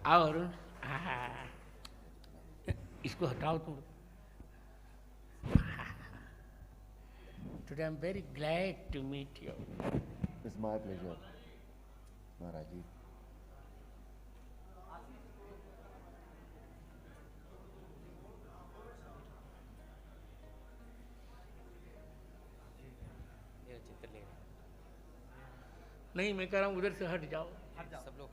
और इसको हटाओ तुम। Today I am very glad to meet you. It's my pleasure Maharaj ji. नहीं, मैं कह रहा हूँ उधर से हट जाओ, सब लोग।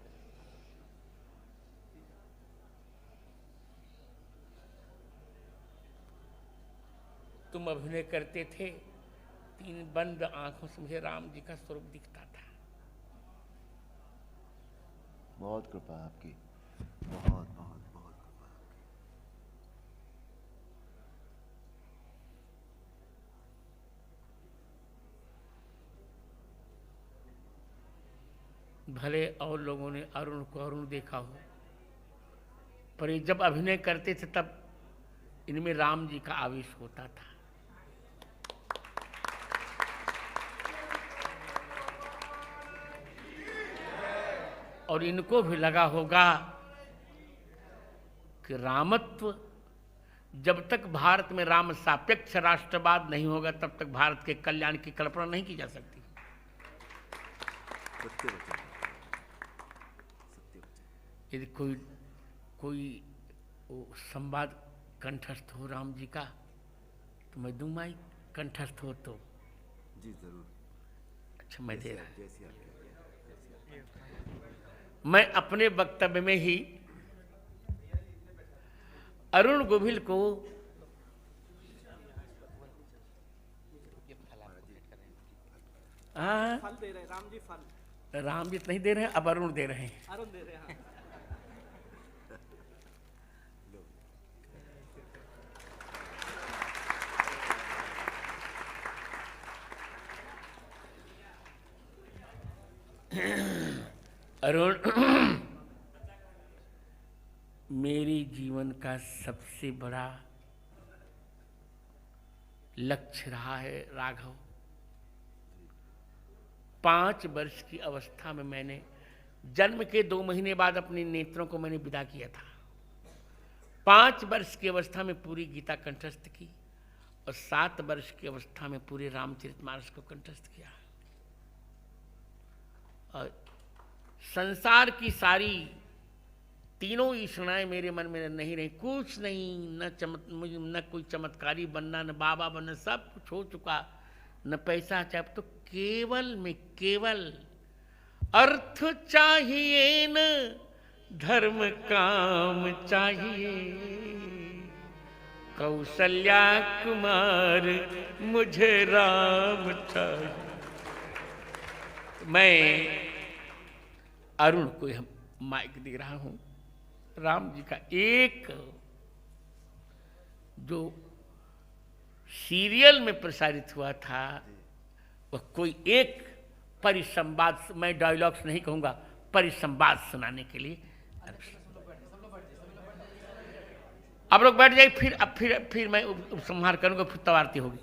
तुम अभिनय करते थे, 3 बंद आंखों से मुझे राम जी का स्वरूप दिखता था। बहुत कृपा आपकी, बहुत बहुत बहुत कृपा आपकी। भले और लोगों ने अरुण को अरुण देखा हो, पर ये जब अभिनय करते थे तब इनमें राम जी का आवेश होता था। और इनको भी लगा होगा कि रामत्व, जब तक भारत में राम सापेक्ष राष्ट्रवाद नहीं होगा तब तक भारत के कल्याण की कल्पना नहीं की जा सकती। यदि कोई संवाद कंठस्थ हो राम जी का तो मैं दूंगा ही, कंठस्थ हो तो। जी जरूर। अच्छा, मैं दे रहा। जैसी आपकी। मैं अपने वक्तव्य में ही अरुण गोविल को फल दे रहे हैं राम जी, फल। राम जी नहीं दे रहे हैं, अब अरुण दे रहे हैं। अरुण दे रहे हैं। अरुण मेरे जीवन का सबसे बड़ा लक्ष्य रहा है राघव। 5 वर्ष की अवस्था में मैंने जन्म के 2 महीने बाद अपने नेत्रों को मैंने विदा किया था। 5 वर्ष की अवस्था में पूरी गीता कंठस्थ की और 7 वर्ष की अवस्था में पूरे रामचरितमानस को कंठस्थ किया। और संसार की सारी तीनों ईषणाएं मेरे मन में नहीं रही। कुछ नहीं, न कोई चमत्कारी बनना, न बाबा बनना, सब कुछ हो चुका। न पैसा चाहिए, अब तो केवल अर्थ चाहिए, न धर्म काम चाहिए। कौशल्या कुमार मुझे राम चाहिए। मैं अरुण को यह माइक दे रहा हूं। राम जी का एक जो सीरियल में प्रसारित हुआ था, वह कोई एक परिसंवाद, मैं डायलॉग्स नहीं कहूंगा, परिसंवाद सुनाने के लिए। आप लोग बैठ जाइए, फिर मैं उपसंहार करूंगा, फिर तब आरती होगी।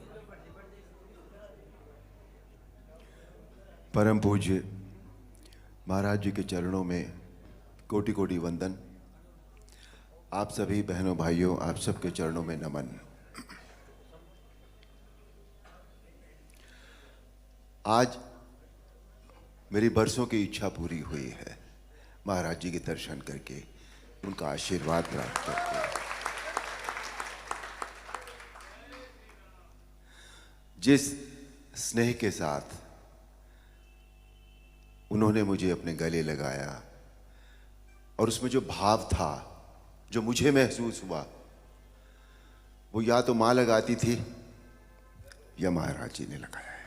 परम पूज्य महाराज जी के चरणों में कोटि कोटि वंदन। आप सभी बहनों भाइयों, आप सबके चरणों में नमन। आज मेरी बरसों की इच्छा पूरी हुई है, महाराज जी के दर्शन करके, उनका आशीर्वाद प्राप्त करके। जिस स्नेह के साथ उन्होंने मुझे अपने गले लगाया और उसमें जो भाव था, जो मुझे महसूस हुआ, वो या तो मां लगाती थी या महाराज जी ने लगाया है।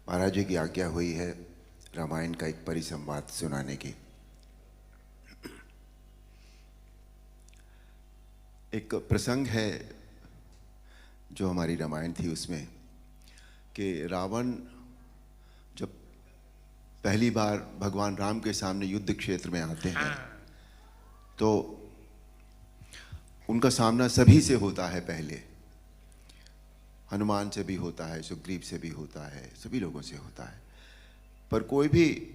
महाराज जी की आज्ञा हुई है रामायण का एक परिसंवाद सुनाने की। एक प्रसंग है जो हमारी रामायण थी उसमें, कि रावण जब पहली बार भगवान राम के सामने युद्ध क्षेत्र में आते हैं तो उनका सामना सभी से होता है। पहले हनुमान से भी होता है, सुग्रीव से भी होता है, सभी लोगों से होता है। पर कोई भी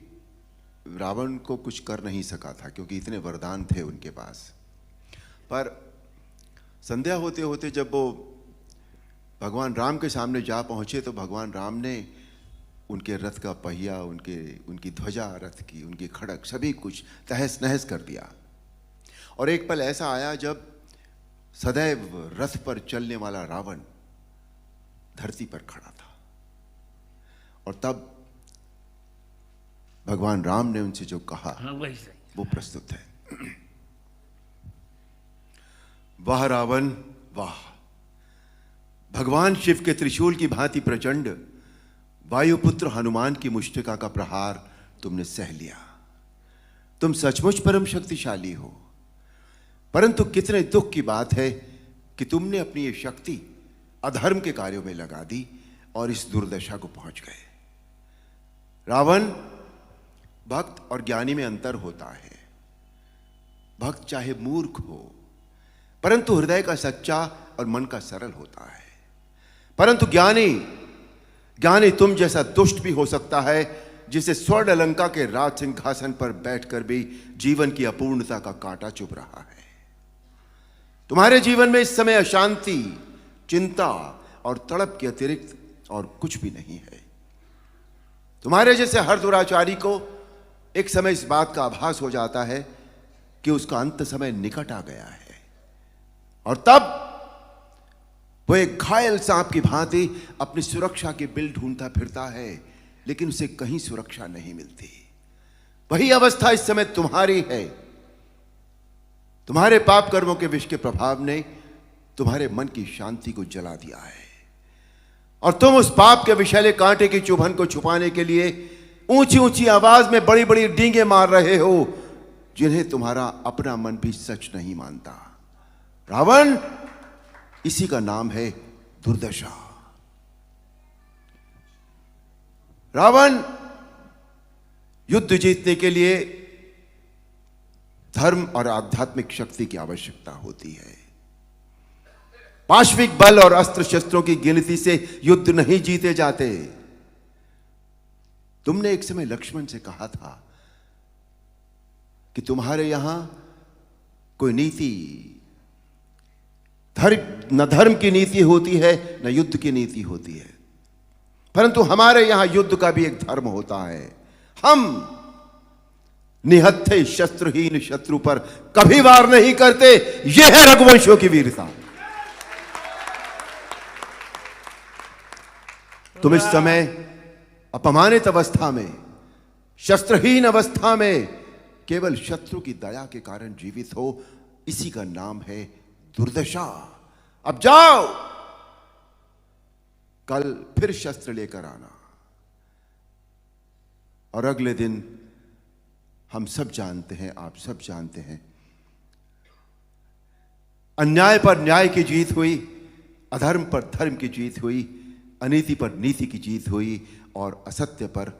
रावण को कुछ कर नहीं सका था, क्योंकि इतने वरदान थे उनके पास। पर संध्या होते होते जब वो भगवान राम के सामने जा पहुंचे तो भगवान राम ने उनके रथ का पहिया, उनकी ध्वजा रथ की, उनकी खड़क, सभी कुछ तहस नहस कर दिया। और एक पल ऐसा आया जब सदैव रथ पर चलने वाला रावण धरती पर खड़ा था, और तब भगवान राम ने उनसे जो कहा वो प्रस्तुत है। वाह रावण वाह, भगवान शिव के त्रिशूल की भांति प्रचंड वायुपुत्र हनुमान की मुष्टिका का प्रहार तुमने सह लिया। तुम सचमुच परम शक्तिशाली हो, परंतु कितने दुख की बात है कि तुमने अपनी ये शक्ति अधर्म के कार्यों में लगा दी और इस दुर्दशा को पहुंच गए। रावण, भक्त और ज्ञानी में अंतर होता है। भक्त चाहे मूर्ख हो, परंतु हृदय का सच्चा और मन का सरल होता है। परंतु ज्ञानी तुम जैसा दुष्ट भी हो सकता है, जिसे स्वर्ण अलंका के राज सिंहासन पर बैठकर भी जीवन की अपूर्णता का कांटा चुभ रहा है। तुम्हारे जीवन में इस समय अशांति, चिंता और तड़प के अतिरिक्त और कुछ भी नहीं है। तुम्हारे जैसे हर दुराचारी को एक समय इस बात का आभास हो जाता है कि उसका अंत समय निकट आ गया है, और तब वो एक घायल सांप की भांति अपनी सुरक्षा के बिल ढूंढता फिरता है, लेकिन उसे कहीं सुरक्षा नहीं मिलती। वही अवस्था इस समय तुम्हारी है। तुम्हारे पाप कर्मों के विष के प्रभाव ने तुम्हारे मन की शांति को जला दिया है, और तुम उस पाप के विषैले कांटे की चुभन को छुपाने के लिए ऊंची ऊंची आवाज में बड़ी बड़ी डींगे मार रहे हो, जिन्हें तुम्हारा अपना मन भी सच नहीं मानता। रावण, इसी का नाम है दुर्दशा। रावण, युद्ध जीतने के लिए धर्म और आध्यात्मिक शक्ति की आवश्यकता होती है। पाश्विक बल और अस्त्र शस्त्रों की गिनती से युद्ध नहीं जीते जाते। तुमने एक समय लक्ष्मण से कहा था कि तुम्हारे यहां कोई नीति, न धर्म की नीति होती है, न युद्ध की नीति होती है, परंतु हमारे यहां युद्ध का भी एक धर्म होता है। हम निहत्थे शस्त्रहीन शत्रु पर कभी वार नहीं करते। यह है रघुवंशों की वीरता। तुम इस समय अपमानित अवस्था में, शस्त्रहीन अवस्था में, केवल शत्रु की दया के कारण जीवित हो। इसी का नाम है दुर्दशा। अब जाओ, कल फिर शस्त्र लेकर आना, और अगले दिन हम सब जानते हैं, आप सब जानते हैं, अन्याय पर न्याय की जीत हुई, अधर्म पर धर्म की जीत हुई, अनीति पर नीति की जीत हुई, और असत्य पर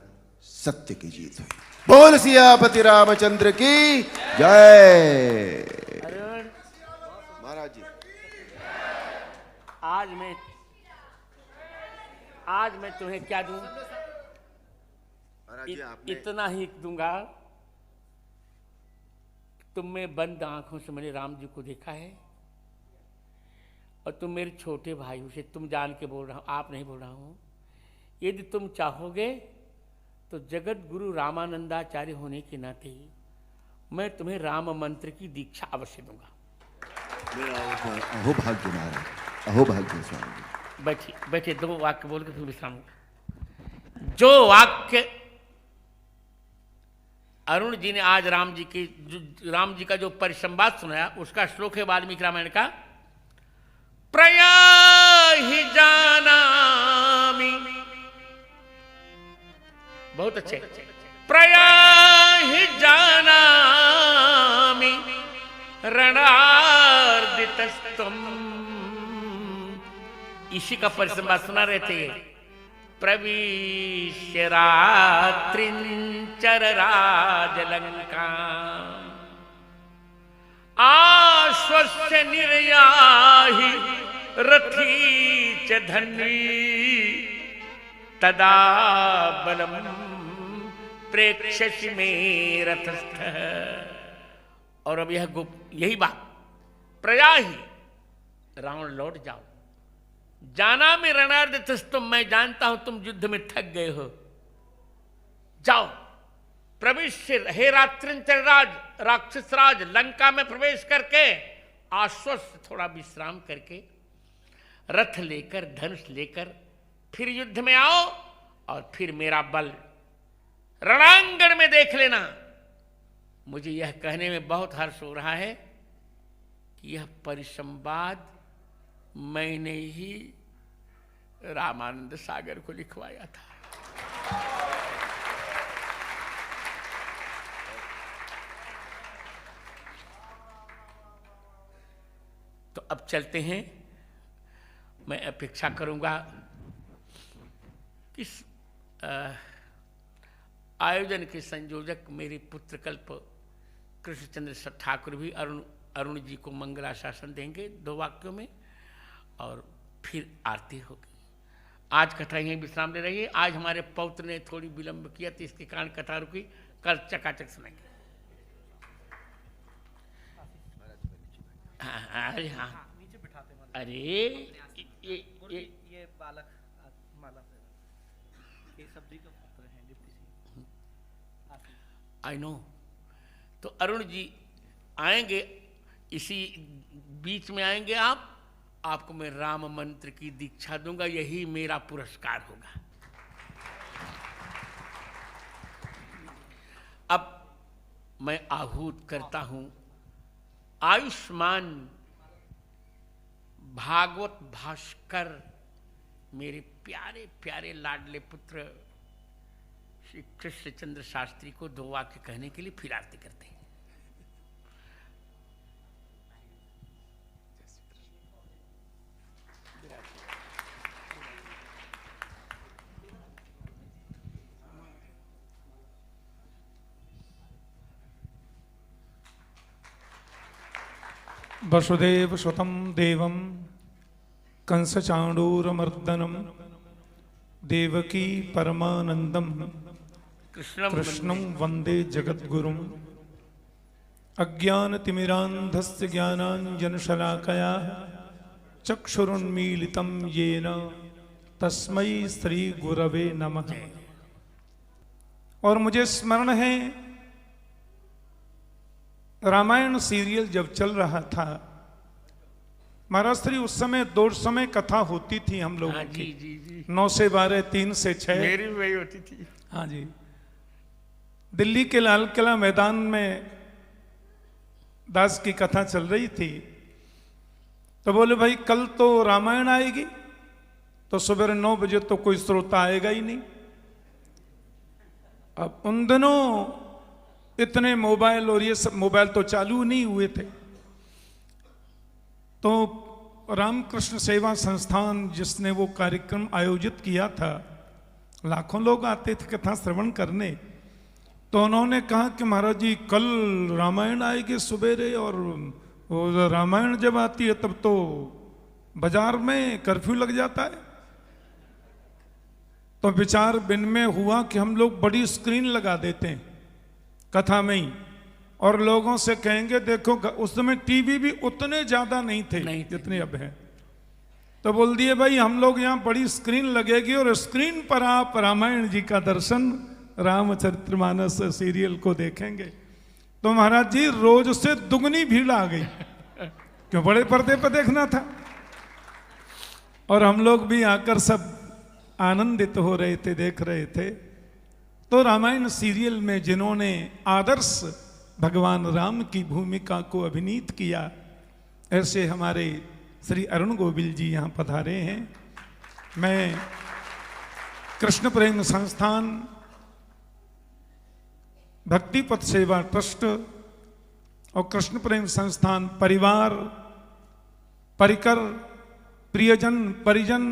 सत्य की जीत हुई। बोल सियापति रामचंद्र की जय। महाराज जी, आज मैं तुम्हें क्या दूं? महाराज जी, आपने इतना ही दूंगा। तुम में बंद आंखों से मैंने राम जी को देखा है, और तुम मेरे छोटे भाई हो, से तुम जान के बोल रहा हूं, आप नहीं बोल रहा हूं। यदि तुम चाहोगे तो जगत गुरु रामानंदाचार्य होने के नाते मैं तुम्हें राम मंत्र की दीक्षा अवश्य दूंगा। अहो भाग्य महाराज, अहो भाग्य स्वामी। बैठिए बैठिए, 2 वाक्य बोल के फिर विश्राम। जो वाक्य अरुण जी ने आज राम जी का जो परिसंवाद सुनाया, उसका श्लोक है वाल्मीकि रामायण का। प्रयाहि जानामि, बहुत अच्छे। प्रयाहि जानामि रणार्दितस्तम, इसी का परिसंवाद सुना रहे थे। प्रविश्य रात्रिंचर राजलंका, आश्वस्य निर्याहि रथी च धन्वी, तदा बलम प्रेक्षसि मे रथस्थ। और अब यही बात, प्रजा ही रावण लौट जाओ, जाना में रणार्दतस्तुम, मैं जानता हूं तुम युद्ध में थक गए हो, जाओ प्रवेश, हे रात्रिंचराज राक्षस राज, लंका में प्रवेश करके आश्वस्त थोड़ा विश्राम करके रथ लेकर धनुष लेकर फिर युद्ध में आओ और फिर मेरा बल रणांगण में देख लेना। मुझे यह कहने में बहुत हर्ष हो रहा है कि यह परिसंवाद मैंने ही रामानंद सागर को लिखवाया था। तो अब चलते हैं। मैं अपेक्षा करूंगा कि आयोजन के संयोजक मेरे पुत्रकल्प कृष्णचंद्र ठाकुर भी अरुण जी को मंगलाशासन देंगे 2 वाक्यों में, और फिर आरती होगी। आज कथा यहीं विश्राम ले रही है। आज हमारे पौत्र ने थोड़ी विलंब किया तो इसके कारण कथा रुकी, कल चकाचक सुनाएंगे। अरे हाँ, नीचे बिठाते हैं। अरे ये बालक माला ये सब्जी का पुत्र है, डिप्टी सिंह। I know. तो अरुण जी आएंगे, इसी बीच में आएंगे आप, आपको मैं राम मंत्र की दीक्षा दूंगा, यही मेरा पुरस्कार होगा। अब मैं आहूत करता हूं आयुष्मान भागवत भास्कर, मेरे प्यारे प्यारे लाडले पुत्र श्री कृष्णचंद्र शास्त्री को 2 वाक्य कहने के लिए फिर आरती करते हैं। वसुदेव सुतं देवं कंसचाणूरमर्दनं देवकी परमानंदं कृष्णं वंदे जगद्गुरुं। अज्ञानतिमिरान्धस्य ज्ञानाञ्जनशलाकया चक्षुरुन्मीलितं येन तस्मै श्रीगुरवे नमः। और मुझे स्मरण है, रामायण सीरियल जब चल रहा था महाराज श्री, उस समय 2 समय कथा होती थी हम लोगों की। जी। 9 से 12, 3 से 6। मेरी भी वही होती थी। हाँ जी। दिल्ली के लाल किला मैदान में दास की कथा चल रही थी, तो बोले भाई कल तो रामायण आएगी, तो सुबह 9 बजे तो कोई श्रोता आएगा ही नहीं। अब उन दिनों इतने मोबाइल और ये सब मोबाइल तो चालू नहीं हुए थे, तो रामकृष्ण सेवा संस्थान जिसने वो कार्यक्रम आयोजित किया था, लाखों लोग आते थे कथा श्रवण करने, तो उन्होंने कहा कि महाराज जी कल रामायण आएगी सुबेरे, और वो रामायण जब आती है तब तो बाजार में कर्फ्यू लग जाता है। तो विचार विनिमय हुआ कि हम लोग बड़ी स्क्रीन लगा देते हैं कथा में ही, और लोगों से कहेंगे देखो, उस समय टीवी भी उतने ज्यादा नहीं थे जितने अब हैं, तो बोल दिए भाई हम लोग यहाँ बड़ी स्क्रीन लगेगी और स्क्रीन पर आप रामायण जी का दर्शन, रामचरितमानस सीरियल को देखेंगे। तो महाराज जी रोज से दुगनी भीड़ आ गई, क्यों बड़े पर्दे पर देखना था, और हम लोग भी आकर सब आनंदित हो रहे थे, देख रहे थे। तो रामायण सीरियल में जिन्होंने आदर्श भगवान राम की भूमिका को अभिनीत किया, ऐसे हमारे श्री अरुण गोविल जी यहाँ पधारे हैं। मैं कृष्ण प्रेम संस्थान, भक्ति पथ सेवा ट्रस्ट और कृष्ण प्रेम संस्थान परिवार, परिकर, प्रियजन, परिजन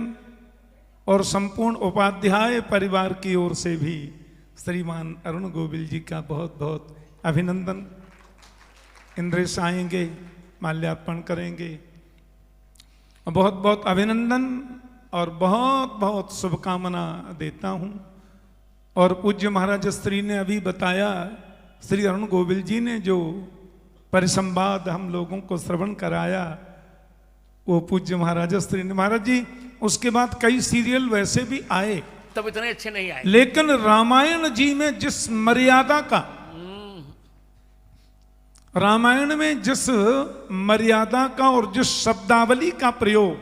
और संपूर्ण उपाध्याय परिवार की ओर से भी श्रीमान अरुण गोविल जी का बहुत बहुत अभिनंदन। इंद्रेश आएंगे, माल्यार्पण करेंगे। बहुत बहुत अभिनंदन और बहुत बहुत शुभकामना देता हूँ। और पूज्य महाराज स्त्री ने अभी बताया, श्री अरुण गोविल जी ने जो परिसंवाद हम लोगों को श्रवण कराया, वो पूज्य महाराज स्त्री ने। महाराज जी उसके बाद कई सीरियल वैसे भी आए, तब इतने अच्छे नहीं आए, लेकिन रामायण जी में जिस मर्यादा का, रामायण में जिस मर्यादा का और जिस शब्दावली का प्रयोग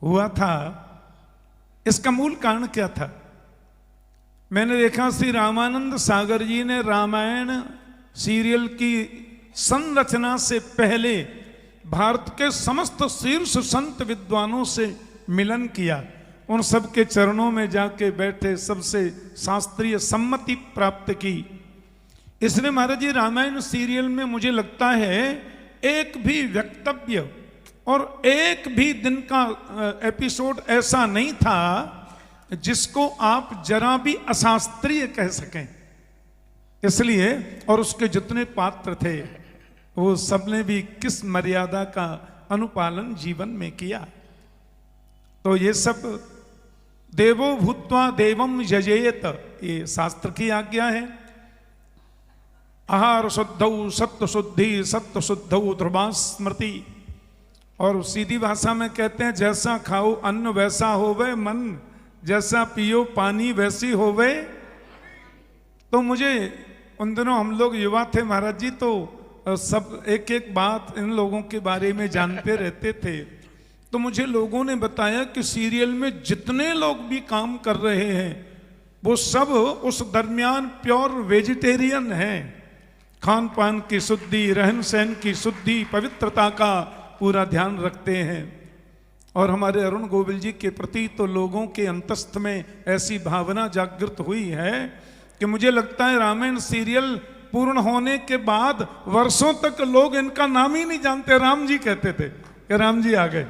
हुआ था, इसका मूल कारण क्या था? मैंने देखा श्री रामानंद सागर जी ने रामायण सीरियल की संरचना से पहले भारत के समस्त शीर्ष संत विद्वानों से मिलन किया, उन सबके चरणों में जाके बैठे, सबसे शास्त्रीय सम्मति प्राप्त की। इसलिए महाराज जी रामायण सीरियल में मुझे लगता है एक भी वक्तव्य और एक भी दिन का एपिसोड ऐसा नहीं था जिसको आप जरा भी अशास्त्रीय कह सकें। इसलिए और उसके जितने पात्र थे वो सबने भी किस मर्यादा का अनुपालन जीवन में किया। तो ये सब देवो भूत्वा देवम यजेत, ये शास्त्र की आज्ञा है। आहार शुद्धौ सत्व शुद्धि सत्व शुद्धौ ध्रुवा स्मृति, और सीधी भाषा में कहते हैं जैसा खाओ अन्न वैसा होवे मन, जैसा पियो पानी वैसी होवे। तो मुझे उन दिनों हम लोग युवा थे महाराज जी, तो सब एक एक बात इन लोगों के बारे में जानते रहते थे। तो मुझे लोगों ने बताया कि सीरियल में जितने लोग भी काम कर रहे हैं वो सब उस दरमियान प्योर वेजिटेरियन हैं, खान पान की शुद्धि, रहन सहन की शुद्धि, पवित्रता का पूरा ध्यान रखते हैं। और हमारे अरुण गोविल जी के प्रति तो लोगों के अंतस्थ में ऐसी भावना जागृत हुई है कि मुझे लगता है रामायण सीरियल पूर्ण होने के बाद वर्षों तक लोग इनका नाम ही नहीं जानते। राम जी कहते थे कि राम जी आ गए,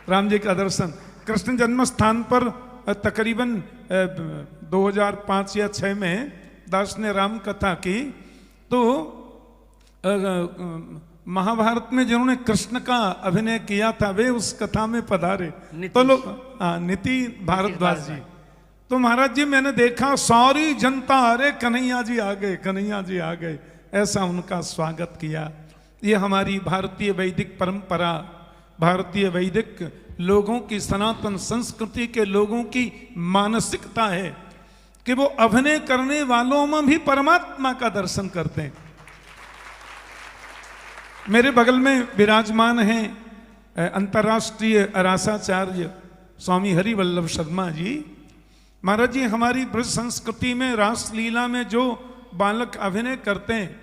राम जी का दर्शन। कृष्ण जन्म स्थान पर तकरीबन 2005 या 6 में दास ने राम कथा की, तो महाभारत में जिन्होंने कृष्ण का अभिनय किया था वे उस कथा में पधारे, तो लोग नीति भारद्वाज जी। तो महाराज जी मैंने देखा सारी जनता अरे कन्हैया जी आ गए, कन्हैया जी आ गए, ऐसा उनका स्वागत किया। ये हमारी भारतीय वैदिक परंपरा, भारतीय वैदिक लोगों की, सनातन संस्कृति के लोगों की मानसिकता है कि वो अभिनय करने वालों में भी परमात्मा का दर्शन करते हैं। मेरे बगल में विराजमान हैं अंतर्राष्ट्रीय रासाचार्य स्वामी हरिवल्लभ शर्मा जी। महाराज जी हमारी ब्रज संस्कृति में रासलीला में जो बालक अभिनय करते हैं,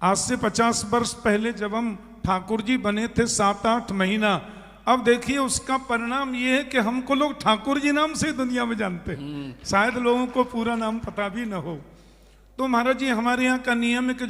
आज से 50 वर्ष पहले जब हम ठाकुर जी बने थे 7-8 महीना, अब देखिए उसका परिणाम ये है कि हमको लोग ठाकुर जी नाम से दुनिया में जानते हैं, शायद लोगों को पूरा नाम पता भी न हो। तो महाराज जी हमारे यहाँ का नियम है कि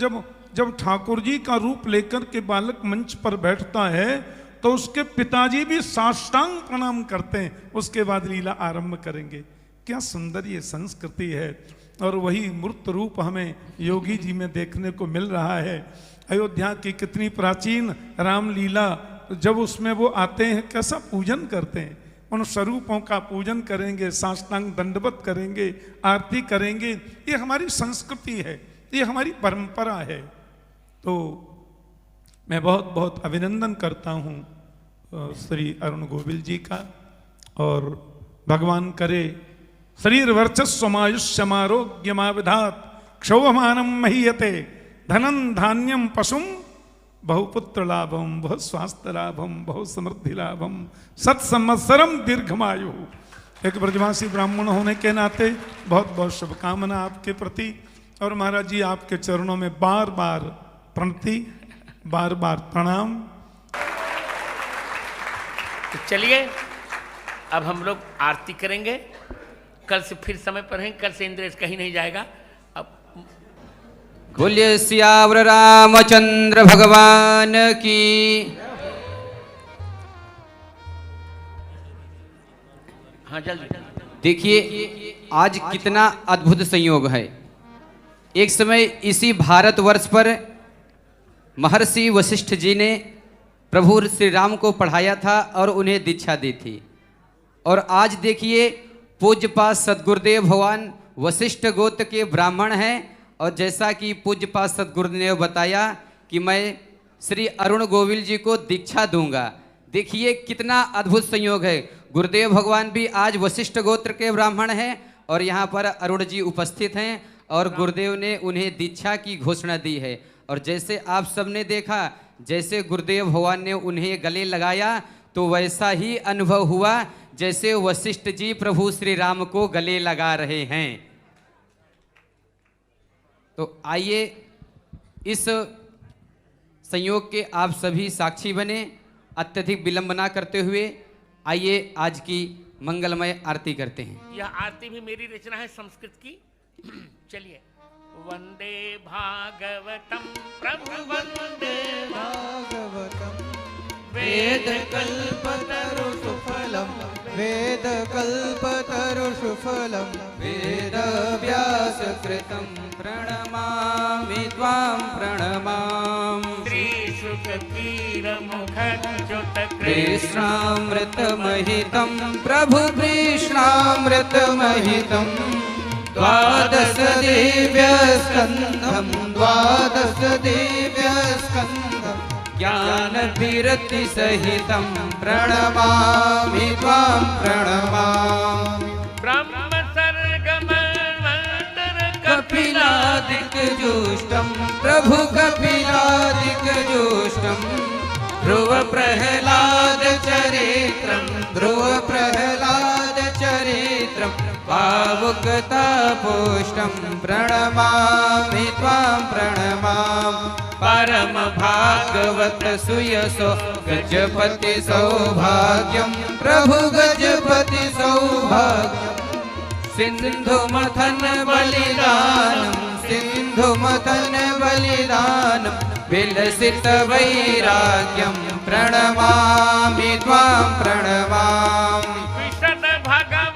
जब ठाकुर जी का रूप लेकर के बालक मंच पर बैठता है तो उसके पिताजी भी साष्टांग प्रणाम करते हैं, उसके बाद लीला आरंभ करेंगे। क्या सुंदर ये संस्कृति है। और वही मूर्त रूप हमें योगी जी में देखने को मिल रहा है। अयोध्या की कितनी प्राचीन रामलीला, जब उसमें वो आते हैं कैसा पूजन करते हैं, उन स्वरूपों का पूजन करेंगे, साष्टांग दंडवत करेंगे, आरती करेंगे। ये हमारी संस्कृति है, ये हमारी परंपरा है। तो मैं बहुत बहुत अभिनंदन करता हूँ श्री अरुण गोविल जी का, और भगवान करे शरीर वर्चस्वमायुष्यमारोग्यमाविधात क्षौभमानम महीयते धनम धान्यम पशुम बहुपुत्र लाभम बहुत स्वास्थ्य लाभम बहुत समृद्धि लाभम सत्संवत्सरम दीर्घमायु। एक ब्रजवासी ब्राह्मण होने के नाते बहुत बहुत शुभकामना आपके प्रति। और महाराज जी आपके चरणों में बार बार प्रणति, बार बार प्रणाम। तो चलिए अब हम लोग आरती करेंगे। कल से फिर समय पर हैं, कल से इंद्रेश कहीं नहीं जाएगा। अब बोलिए सियावर रामचंद्र भगवान की। हाँ जल्दी। देखिए आज कितना अद्भुत संयोग है। एक समय इसी भारतवर्ष पर महर्षि वशिष्ठ जी ने प्रभु श्री राम को पढ़ाया था और उन्हें दीक्षा दी थी। और आज देखिए पूज्यपाद सद्गुरुदेव भगवान वशिष्ठ गोत्र के ब्राह्मण हैं और जैसा कि पूज्यपाद सद्गुरुदेव ने बताया कि मैं श्री अरुण गोविल जी को दीक्षा दूंगा। देखिए कितना अद्भुत संयोग है। गुरुदेव भगवान भी आज वशिष्ठ गोत्र के ब्राह्मण हैं और यहाँ पर अरुण जी उपस्थित हैं और गुरुदेव ने उन्हें दीक्षा की घोषणा दी है। और जैसे आप सबने देखा, जैसे गुरुदेव भगवान ने उन्हें गले लगाया तो वैसा ही अनुभव हुआ जैसे वशिष्ठ जी प्रभु श्री राम को गले लगा रहे हैं। तो आइए इस संयोग के आप सभी साक्षी बने। अत्यधिक विलंब ना करते हुए आइए आज की मंगलमय आरती करते हैं। यह आरती भी मेरी रचना है संस्कृत की। चलिए। वंदे भागवतम प्रभु वंदे भागवतम वेद कल्पतरु सुफलम वेद कल्पतरु सुफलम वेद व्यास कृतं प्रणमामि त्वां प्रणमामि श्री शुककीर मुखज्योत कृष्णामृतमहितं प्रभु कृष्णामृतमहितं द्वादश दिव्यस्कन्धं द्वादश दिव्यस्कन्धं ज्ञानविरति सहितं प्रणमामि त्वां प्रणमामि ब्रह्म सर्गमन्तर कपिलादिक जुष्टं प्रभु कपिलादिक जुष्टं ध्रुव प्रहलाद चरित्रं ध्रुव प्रहलाद चरित्रं भावुकतापुष्टं प्रणमामि त्वां प्रणमामि परम भागवत सुयसो गजपति सौभाग्यं प्रभु गजपति सौभाग्यं सिंधु मथन बलिदानं सिंधु मथन बलिदानं विलसित वैराग्यं प्रणमामि त्वां प्रणमामि विशद भगव